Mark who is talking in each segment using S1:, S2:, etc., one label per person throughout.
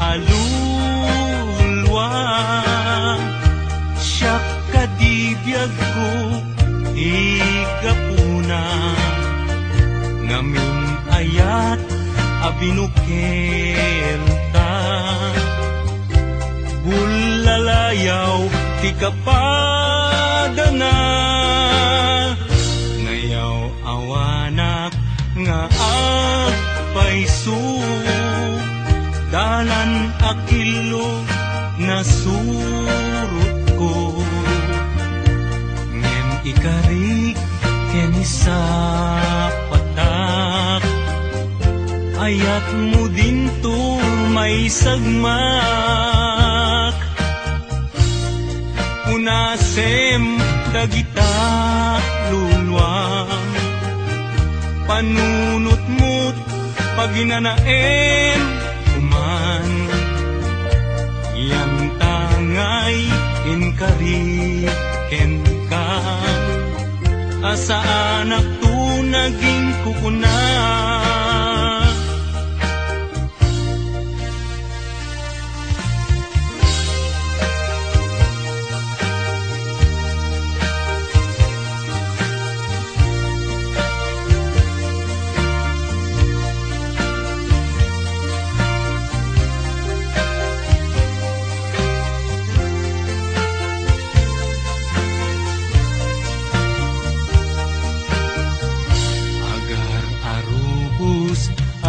S1: alulwa siya kadibiyag ko ikapuna ngamin ayat abinukel ta bulalayaw ti kapadana ngayaw awanak nga agpaisu dalan akilo na surut ko ngem ikarik keni sa patak ayat mo din to may sagmak unasem dagita lulwang panunot mo't paginanaem kuman yang tangay inkariken kan asa anak tu naging kukuna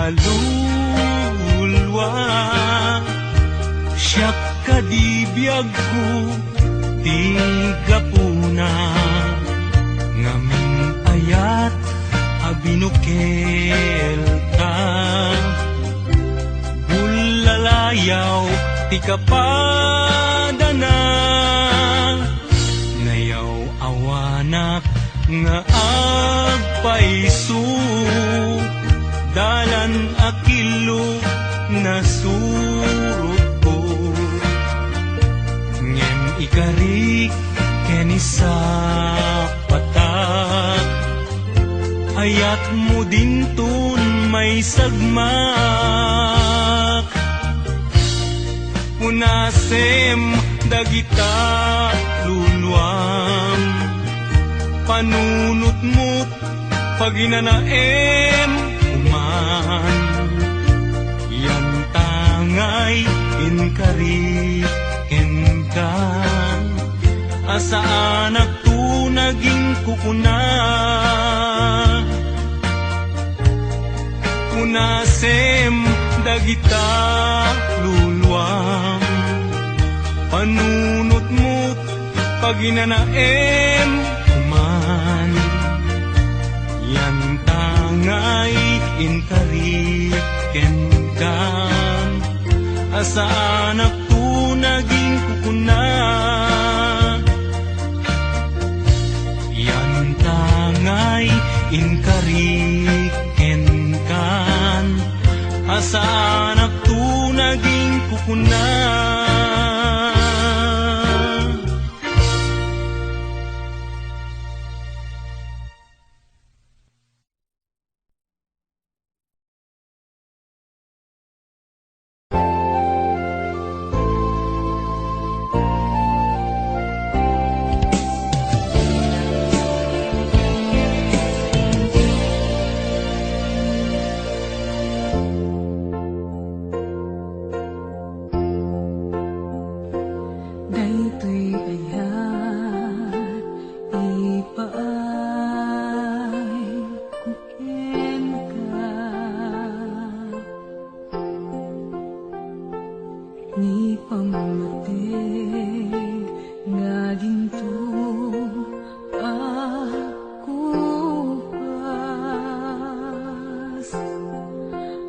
S1: alulwa siya kadibiyag ko tigapuna ngamin ayat abinukel ka bulalayaw ti kapadana ngayaw awanak nga agpaisu dalan akilo na surut ko ngem ikarik keni sa patak ayat mo din tun may sagmak unasem dagita lulwam panunot mo't paginanaem kuman yan tangay inkariken kan asa anak tu naging kukuna. Kunasem dagita luluam, panunot-mut paginanaem kuman. Yan tangay intariken kan, asa anak tu naging kukuna. Yan tangay inkariken kan, asa anak tu naging kukuna.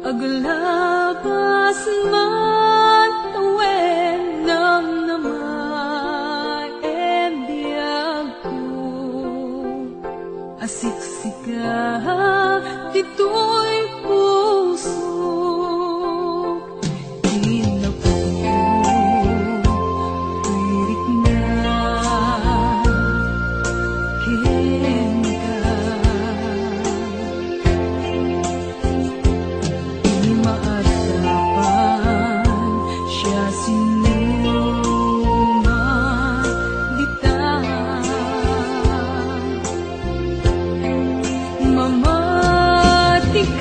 S2: Aglabas man tawen ng namaen biyag ko, asiksika dito'y puso. Tirik na ken ka, di maarapan siya sinuman dita. Mamatik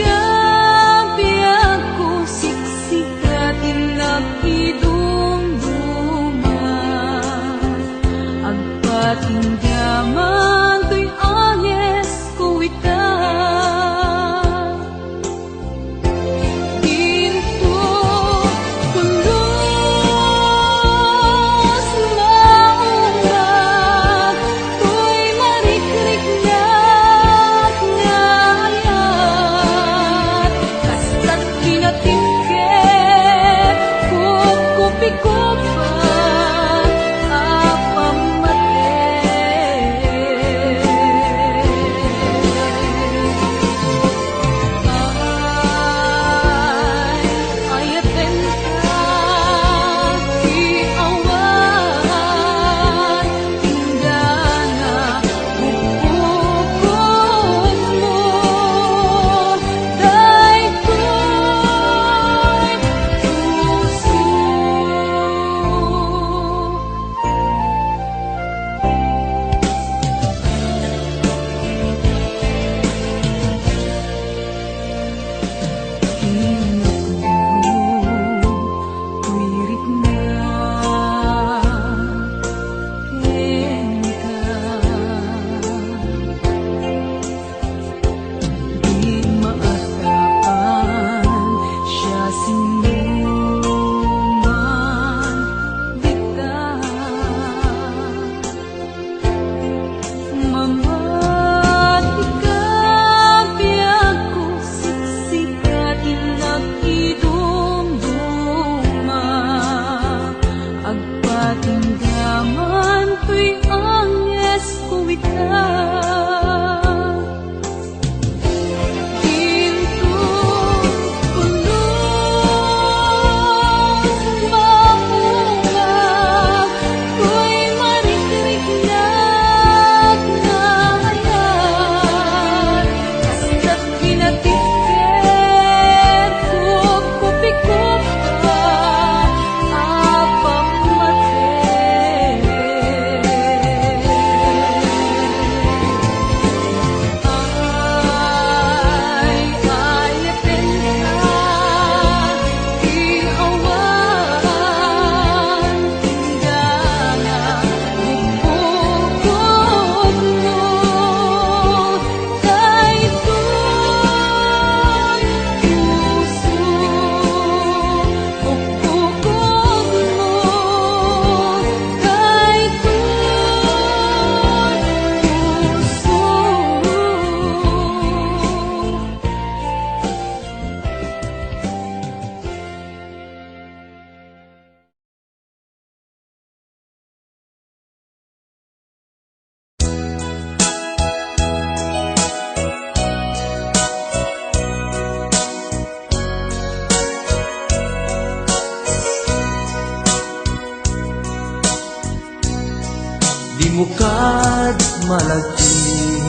S3: malagi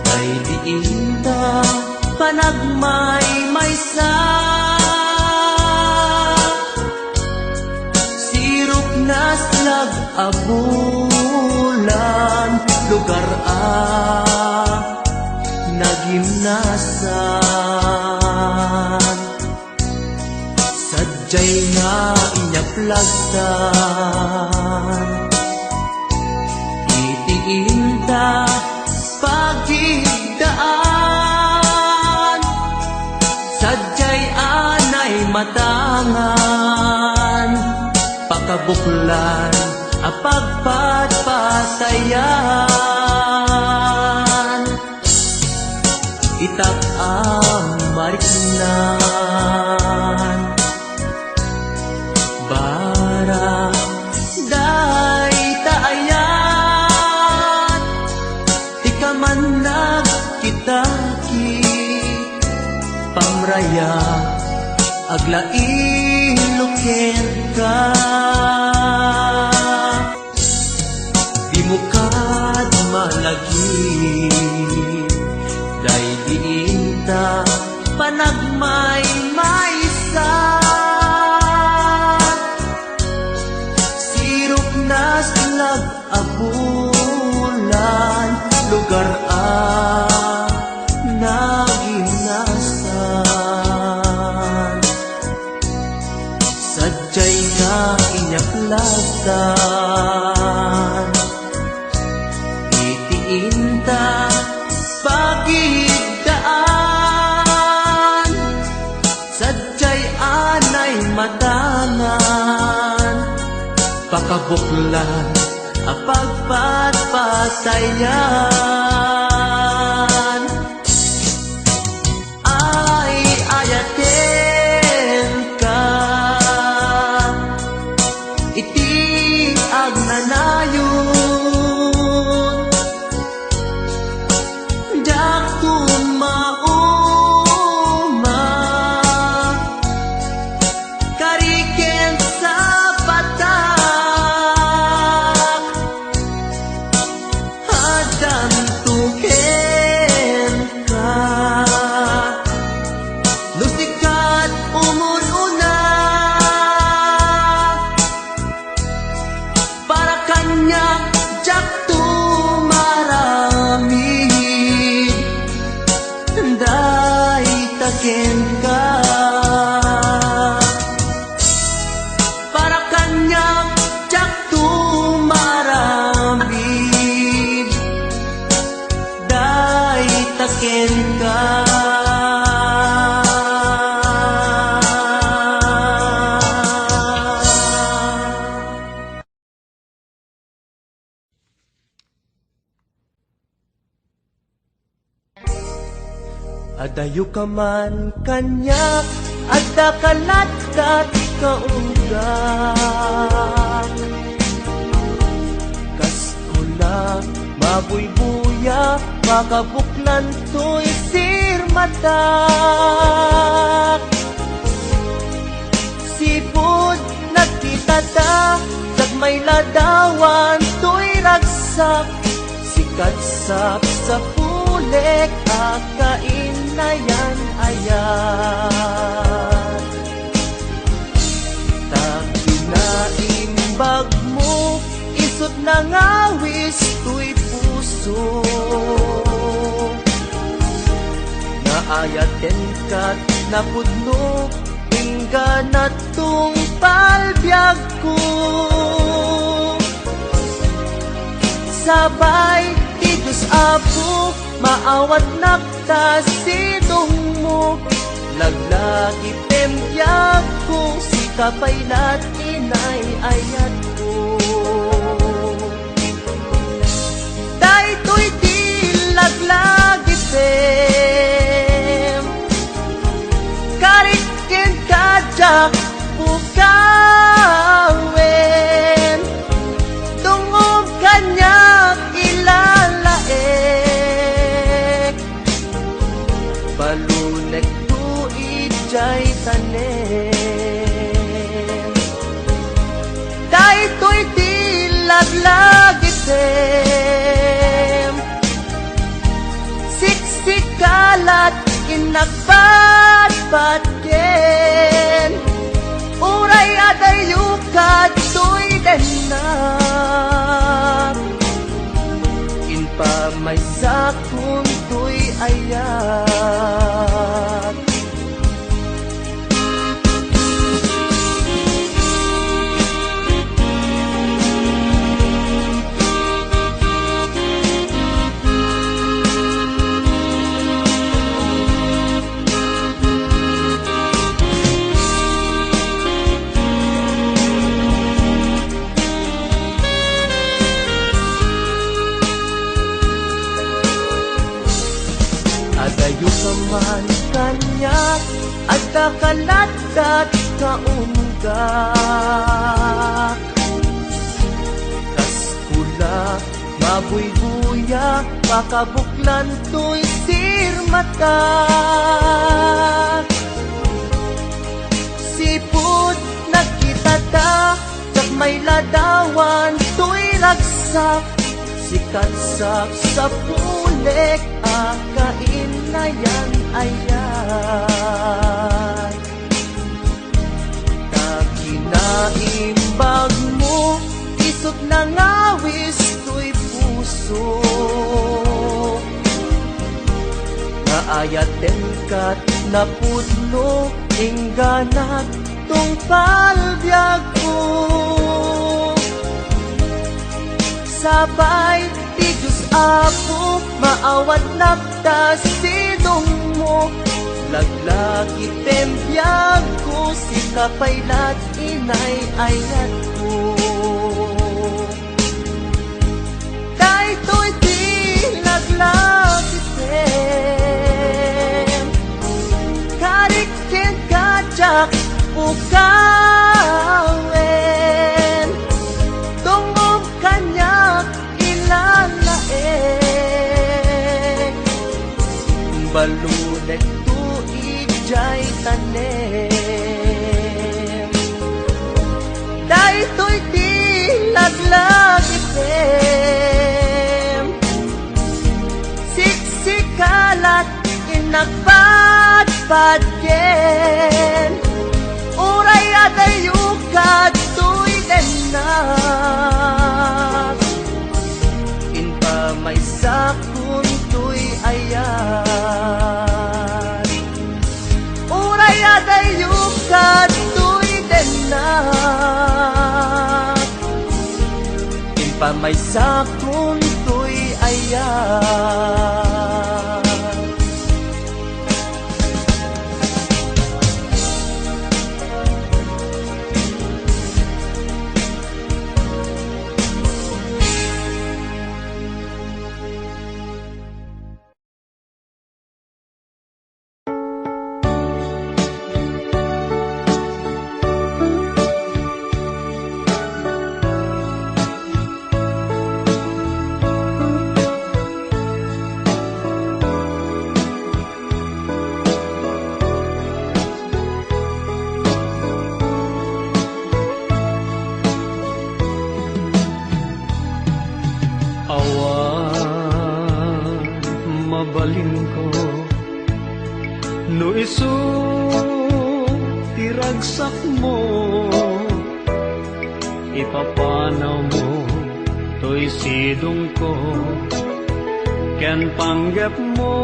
S3: kay diinta panagmay-maysa sirop na slag abulan lugar nagimnasan sadyay nga inyaplagtan itiinta pagigdaan sadyay anay matangan pakabuklan apagpatpatayan itak mariknan bara day taayan di ka man nagkitaki pamraya aglain ka di mo kad malagi day diinta panagmay-maysa sirop na slag abulan lugar naginasan sadyay nga inyaklagtan itiinta pagigdaan sadyay anay matangan pakabuklan apagpatpatayan ay ayaten ka iti agnanayon dak tumauma kariken sa patak hadam tuken ka lusikat umununa para kanya jak tumarami day taken ka para kanya jak tumarami day taken ka adayo ka man kanya adda kalatkat kaunggak kaskula mabuybuya makabuklan to'y sirmatak sipod nagkitata may ladawan to'y ragsak sikatsap sa pulek akain na yan ayan takpinaimbag mo isot na ngawis to'y puso naayaten kat napudno hingga na tong palbyag ko sabay ti Diyos Apo maawat nakta sidong mo laglagi pembyag ko si kapaylat inay ayat ko daytoy di laglagi pem karikin kajak bukawen tungog kanyak ilalaek balunek tuit jay tanem daytoy di laglagi pem kalat kinagbatbat ken uray adayukat tuy denar inpa may sakun tuy ayat adayo ka man kanya at kakalagat kaunggak kaskula mabuybuya pakabuklan to'y sirmata sipud nagkitata jak may ladawan to'y ragsak sikatsak sa pulek akain na yan ayan takinaimbag mo isot na ngawis to'y puso naayaten kat na pudno ingganat tong palbyag ko sabay ti Diyos Apo maawat nakta sidong mo laglagi tempyag ko si kapaylat inay ayat ko daytoy ti laglagi tem karikin kajak ukawen tungom kanyak ilalaeng balunek tuig jay tanem daytoy ti laglagi tem siksikalat inagbatbat ken uray adayukat tuy denar inpa may sakun tuy ayat uray adayukat tuy denar inpa may sakun tuy ayat
S1: mabalin ko no isu tiragsak mo ipapanaw mo to'y sidong ko ken panggap mo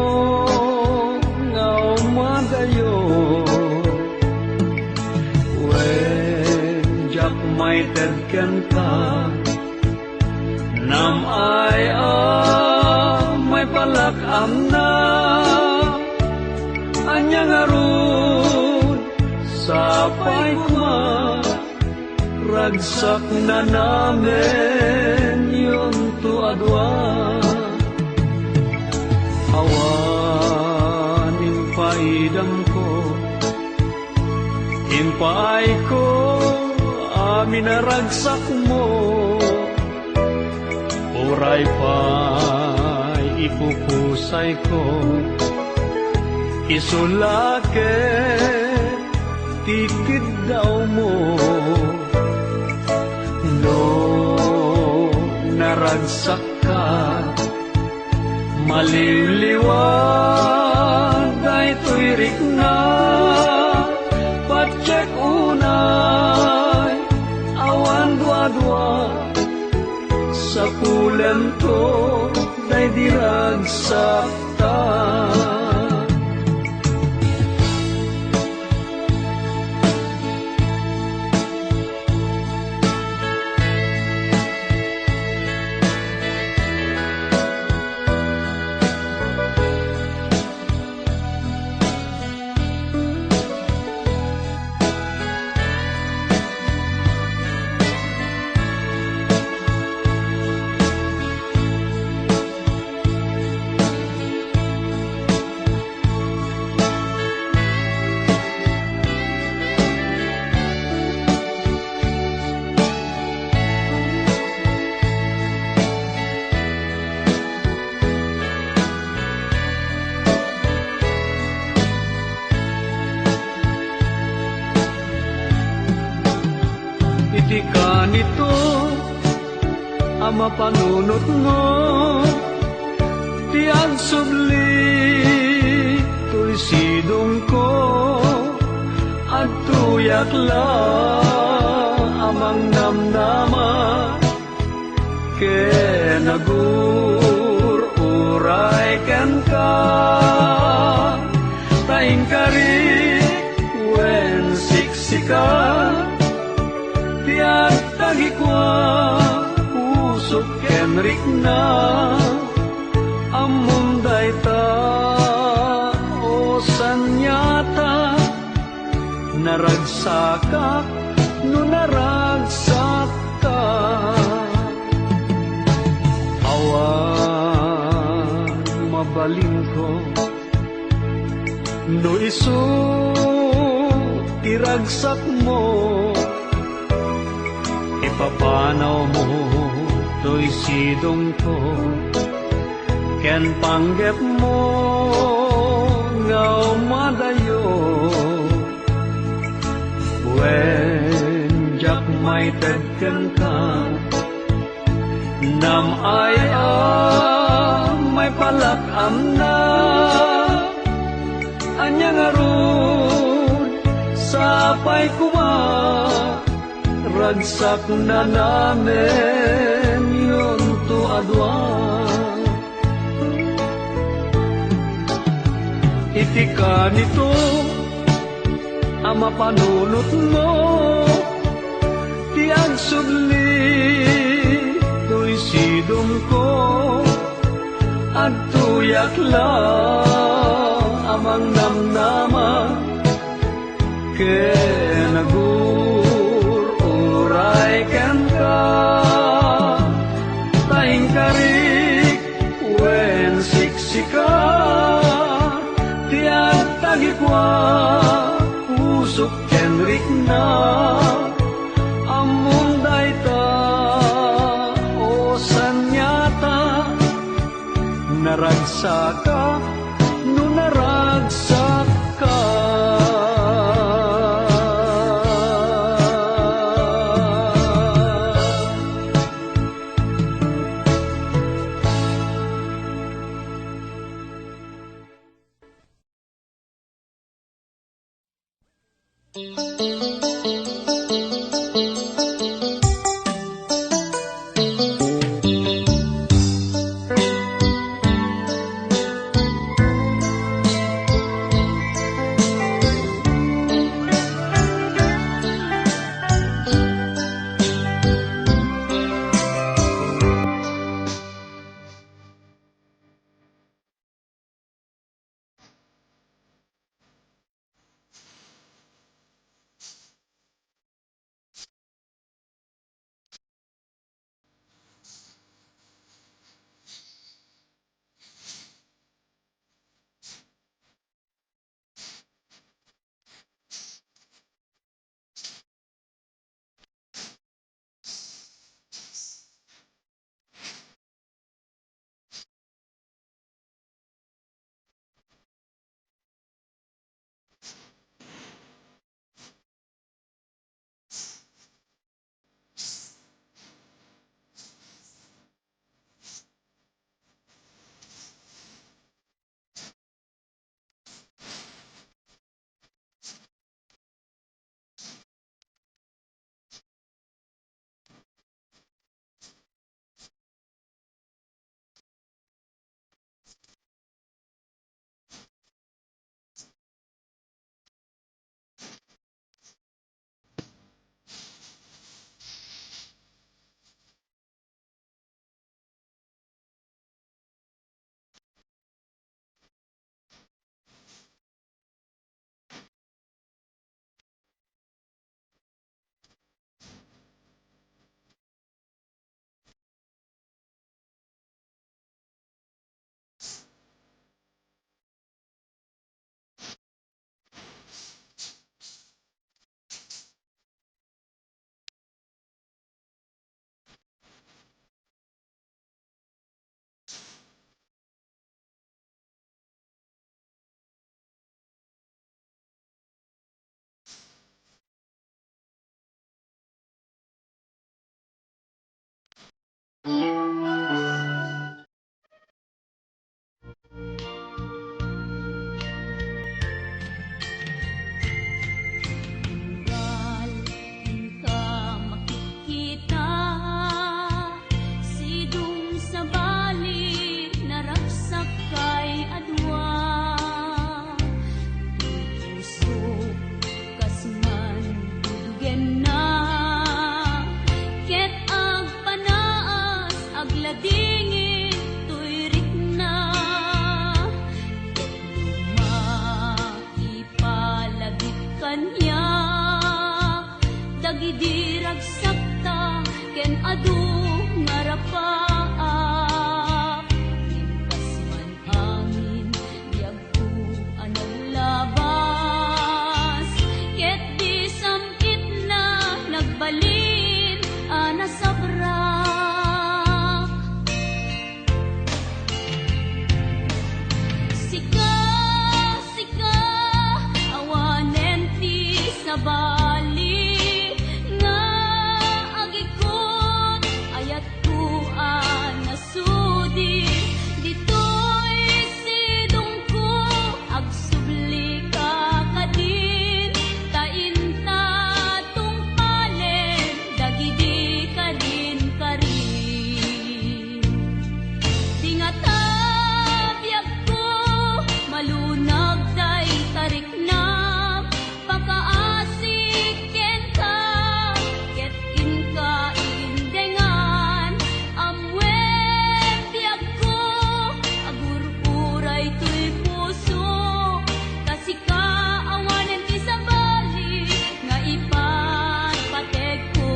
S1: nga umagayo when jak may tedken ka nam ay may palakam na anyang arun sapay kuma ragsak na namin yung tuadwa awan impaidam ko impay ko amin na ragsak mo uray pa'y ipupusay ko isulake tikid daw mo no naragsak ka maliliwan daytoy rikna, patsek unay, awan dua-dua, sa pulen to, day diragsak ta. Iti ka nito, ama panunot mo, ti agsubli, to'y sidong ko, at tuyak la, amang namnama, ke nagur, uray ken ka, taing kari, wen siksika, tiyak tagikwa, usok kenrik na, amunday ta, o sanyata, naragsaka, no naragsaka. Awan mabalin ko, no isu, iragsak mo, ipapanaw mo, to'y sidong ko, ken panggep mo, ngaw madayo. When jak may tedken ka, nam ay may palakam na, anyang arun, sapay kuma, ragsak na namin yun to adwa. Iti ka nito, ama panunot mo, ti agsubli, to'y sidong ko, at tuyak la, amang namnama, ke nagur, uray ken ka, taing karik, wen siksika, tiyak tagikwa, usok kenrik na, amunday ta, o sanyata, naragsaka, no naragsaka.
S2: kanya dagidi ragsakta ken adu ngarapaak limpas man angin biag ko analabas ket di samkit na nagbalin ana sabrak sika sika awanen ti sabali nga agikot ayat ko nasudi ditoy sidong ko agsubli ka kadin tainta tungpalen dagidi kadin karin tingata biag ko malunag day tarik na pakaasik ken ka ket inka indengan amwen biag ko agur-uray to'y puso kasika awanen ti sabali nga ipatpatek ko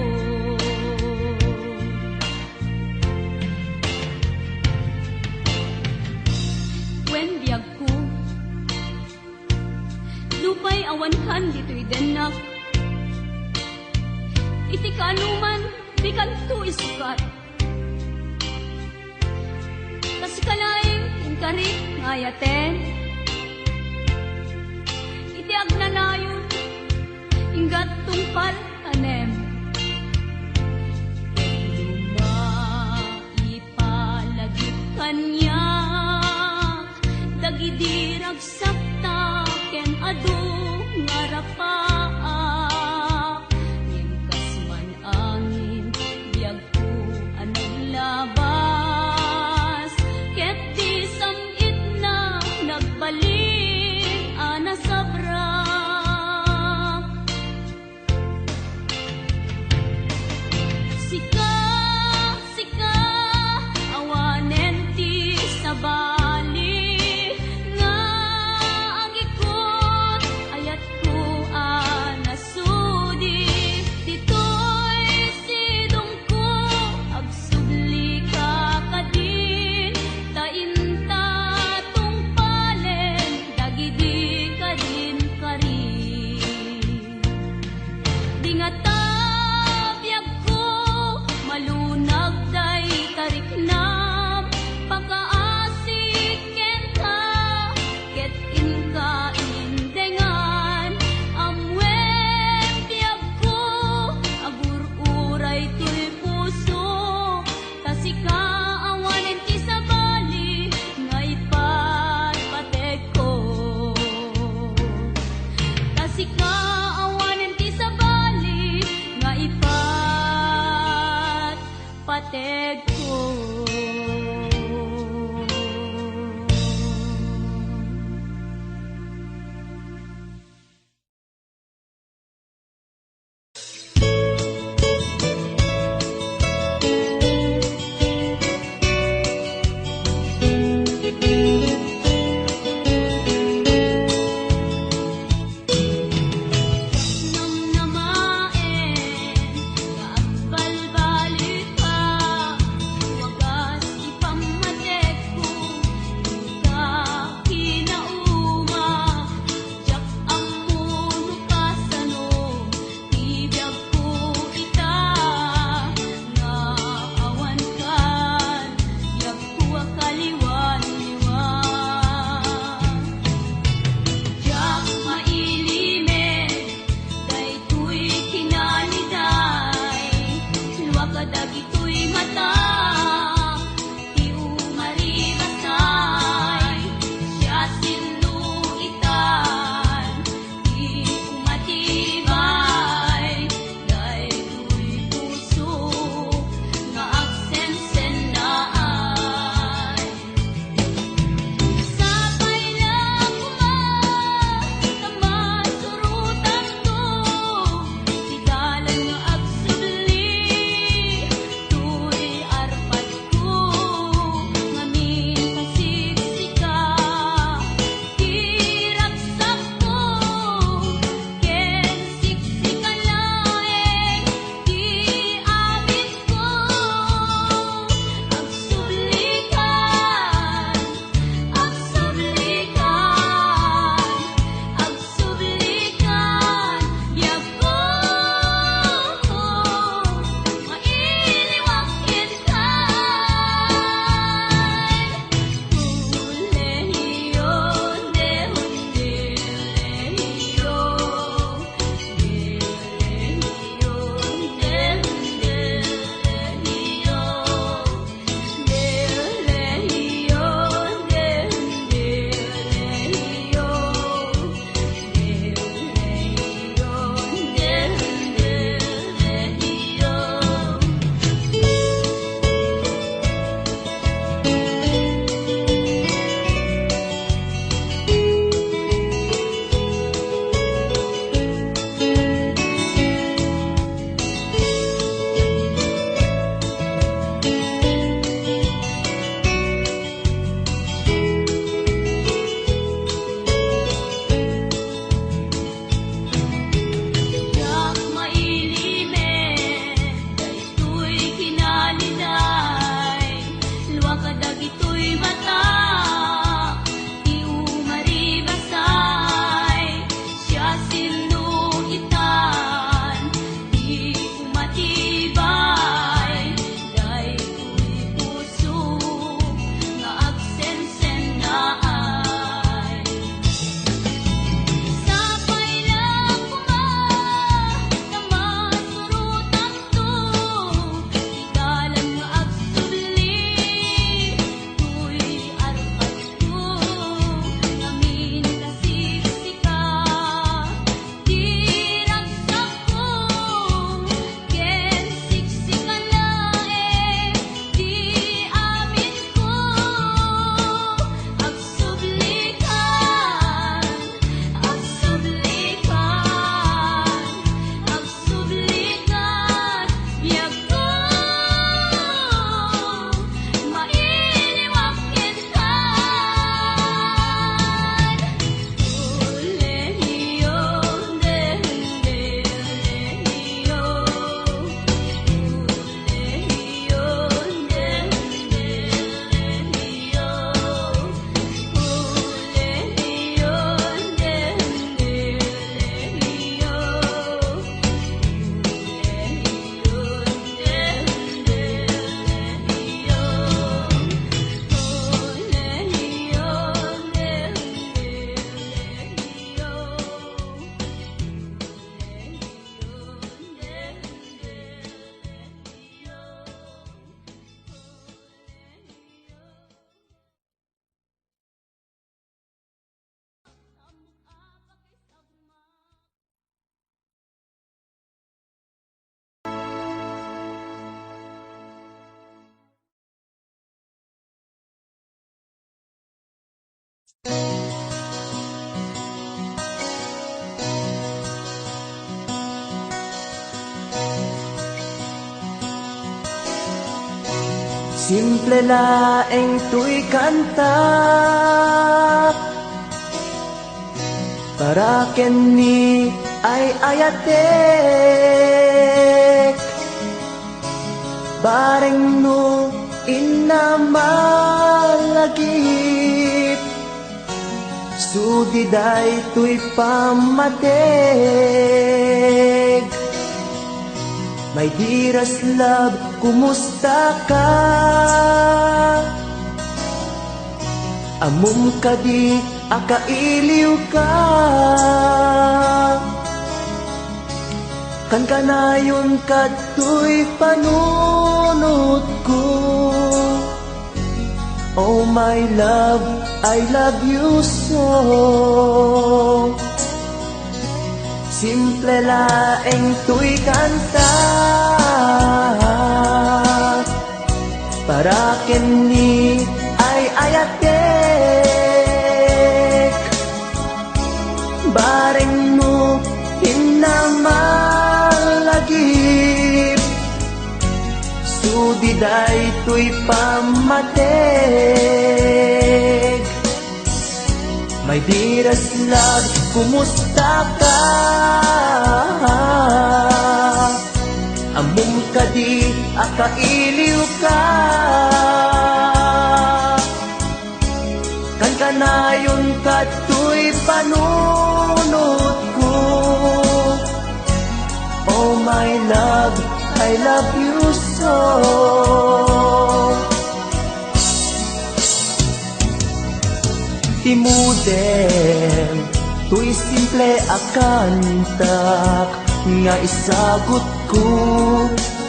S2: wen biag ko lupay awan kan dito'y denak iti kanuman di kanto isukat kasi kalaing inkarit ngayaten iti agnanayon inggat tungpal tanem ipalagip kanya dagidi ragsakta ken adu ngarapaak limkas man angin biag ko analabas ket di samit na nagbalin ana sabrak sika sika awanen ti sabali nga agikot ayat ko nasudi ditoy sidong ko agsubli ka kadin tainta tungpalen dagidi kadin karin dingata biag ko malunag day tarik nam pakaasik ken ka ket inka indengan amwen biag ko agur-uray to'y puso kasika awanen ti sabali nga ipatpatek ko kasika awanen ti sabali nga ipatpatek ko namnamaen kaagbalbalik ka sinuitan, di umatibay, day ko'y puso nga agsensenaan. Sapay lang kuma na masurutan to, ikalang nga agsubli, tuy arupat ko, ngamin kasiksika, di ragsak ko, ken siksika lae, di amin ko, agsublikan, agsublikan, biyag ko, mailiwakin kan. Lehiyo, lehiyo, lehiyo, lehiyo,
S3: Simple laeng tuy kanta para kenni ay ayatek bareng no inamalagip sudiday tuy pamatek. My dearest love, kumusta ka? Amum ka di, akailiw ka. Kan kanayon ka tuy panunod ko. Oh my love, I love you so. Simple laeng tuy kanta para kenni ay ayatek bareng mo hinamalagip sudiday tuy pamatek. My dearest love, kumusta ka? Amum ka di, akailiw ka. Kan kanayon ka tuy panunod ko. Oh my love, I love you so. Timuden, tuy simple akantak nga isagot ko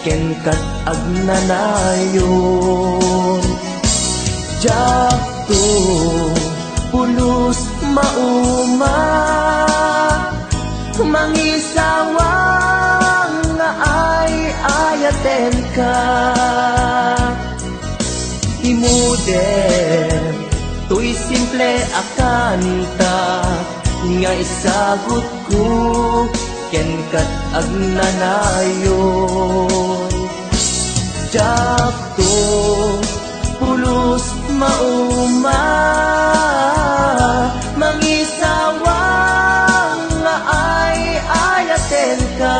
S3: ken kat agnanayon. Jakto pulos mauma mangisawang nga ay ayaten ka. Timuden, tuy simple akanta nga isagot ko ken kat agnanayon. Jakto pulos mauma mangisawang nga ay ayaten ka.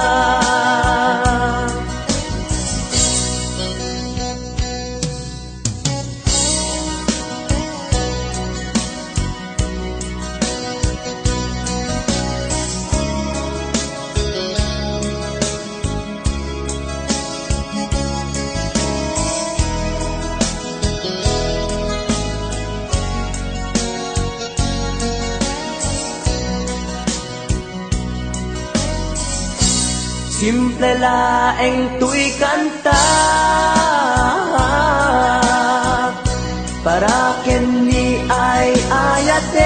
S3: simple laeng tuy kanta para ken ni ay ayatek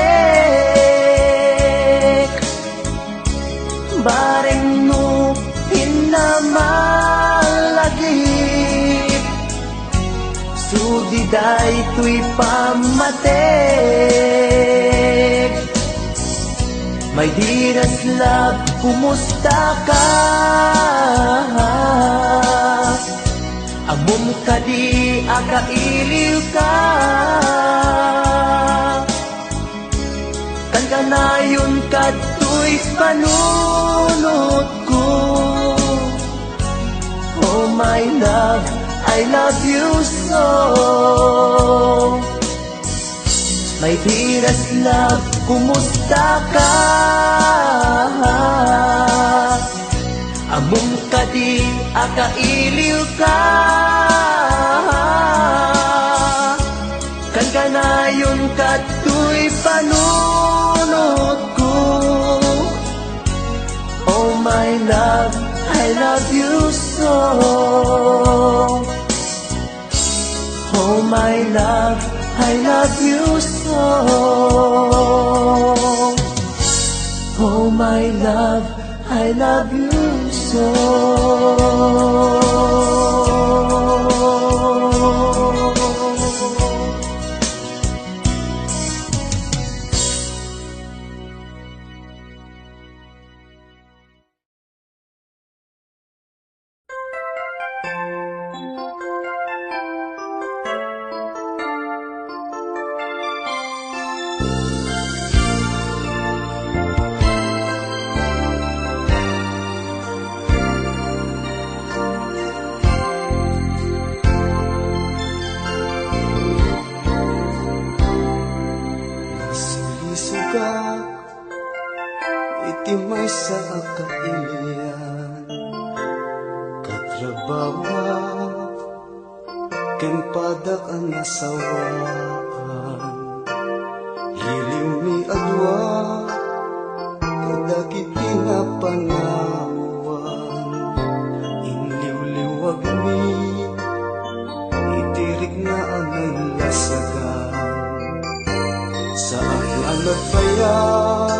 S3: bareng no pinamalagip sudiday tuy pamatek. My dearest love, kumusta ka? Amom ka di akailiw ka. Kan kanayon ka tuy panunod ko. Oh my love, I love you so. My dearest love, kumusta ka? Among ka di akailiw ka. Kan kanayon ka tuy panunod ko. Oh my love, I love you so. Oh my love, I love you so. Oh my love, I love you so.
S4: Itimay sa kailian katrabawa ken padak ang nasawaan hiliw mi adwa kadagiti nga pangawan inliw-liwag mi itirik na ang lasagan sa aklan nagbayag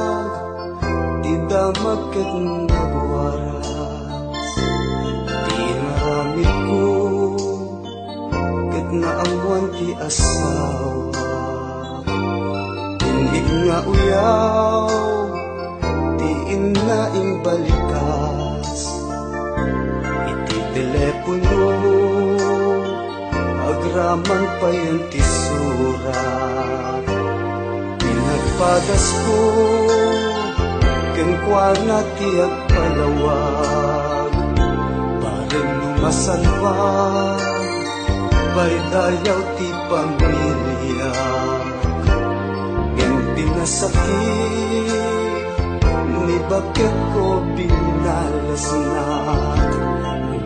S4: Damat ket nagwaras di naramit ko ket naamuan ti asawa tindig nga uyaw ti inaing balikas iti telepono agraman pa yan ti surat pinagpagas ko ken kuana ti agpalawag bareng lumasalwag baydayaw ti pamilya ken pinasakit ni bakit ko binalasnak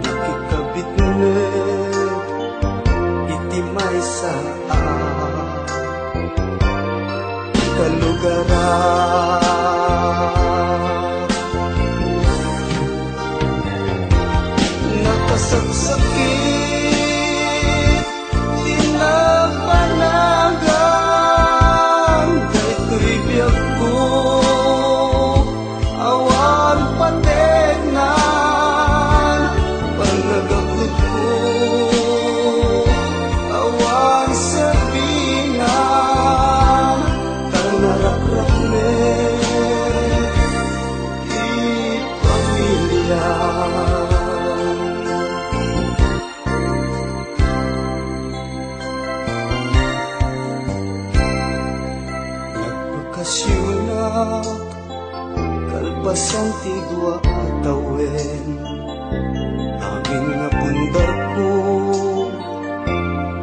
S4: nakikabitnet iti may saan kalugaran Sakit tinapanagan daytoy biyag ko awan pategnan panagapot ko awan sabinan tanarakrapnet di pamilya kalpasan ti dua atawen amin nga pundar ko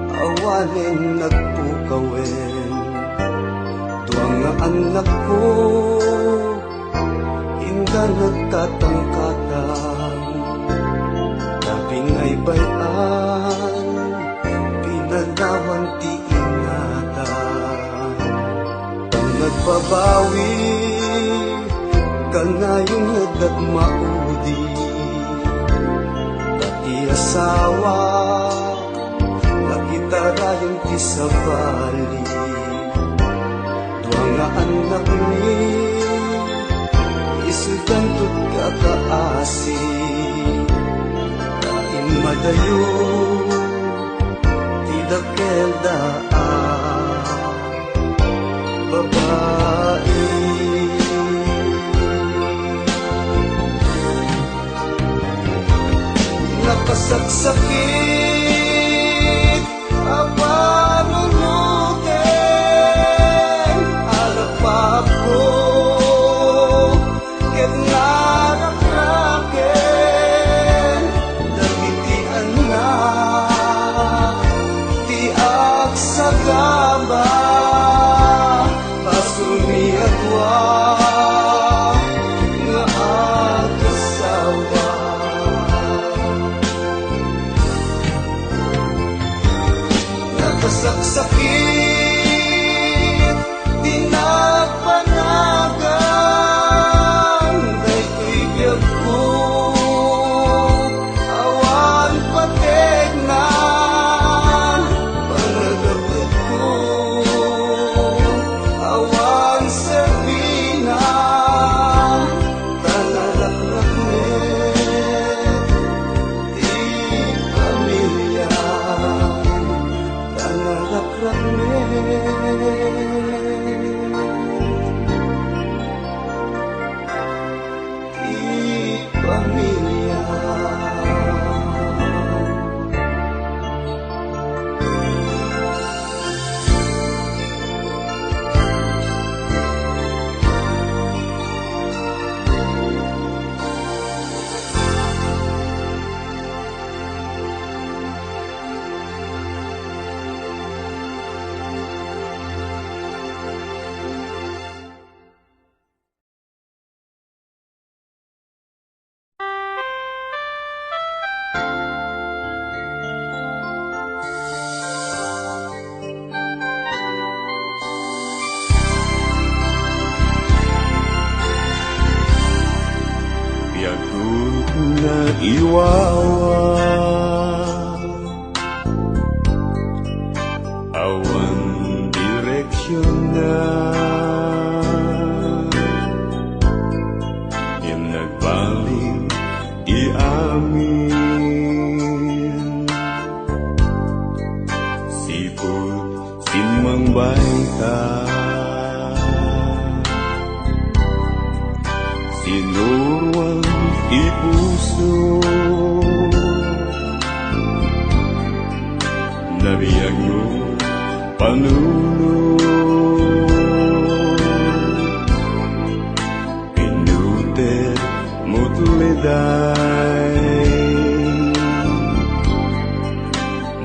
S4: awanen nagpukawen duang nga anak ko inda nagtatangkatan tabing ay bayan pinagawan ti ingatan pang nagbabawi kanayong nagdagmaudi asawa nakita rayon ti sa bali duwa nga anak ni isudan tut kakaasi kain madayo ti dakel daan babae nakasaksakit aparunutin alapap ko ket ngarakraken dagitian nga ti agsagaba pasumiatwa nga agasawa nakasaksakit tinagpanagan daytoy biyag ko awan pategnan panagapit ko awan servina tanalakraknet di pamilya
S1: Biyagut na iwawa awan direksyon na yung nagbalik iamin sipot simang baita sinurwang ipuso nabiyag mo panuno pinuter mo tuliday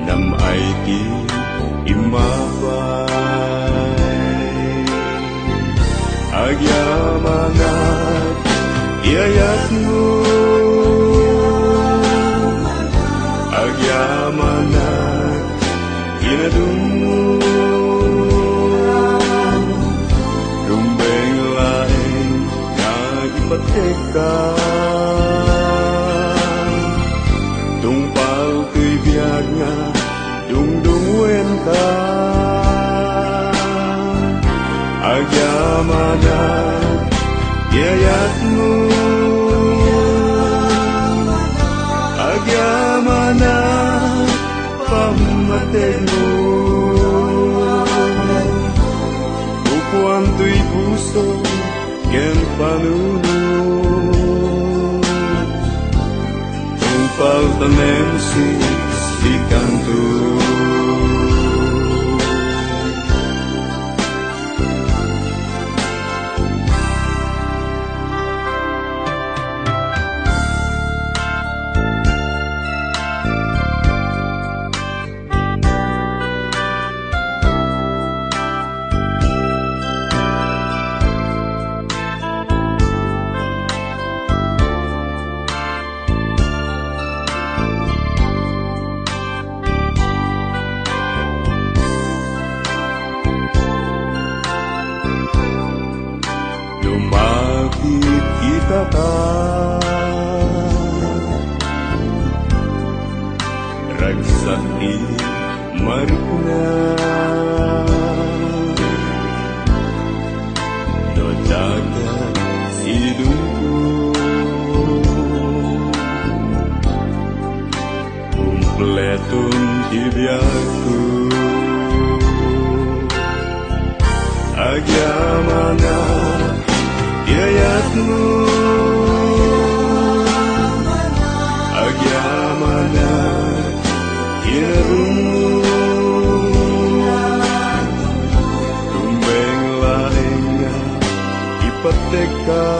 S1: namay ti imabay agyamanat iayat mo agyamanat inadum mo rumbeng laeng nagipateka tungpal tuy biag nga dungdungwen ka agyamanat iayat mo agyamanat pamatay mo upuan tuy puso ken panuno tungpal tanem si kanto sakti maripna no jaga hidupku kumpletun hibiaku agamana ayatmu agamana irungmu tumbeng lainnya ipateka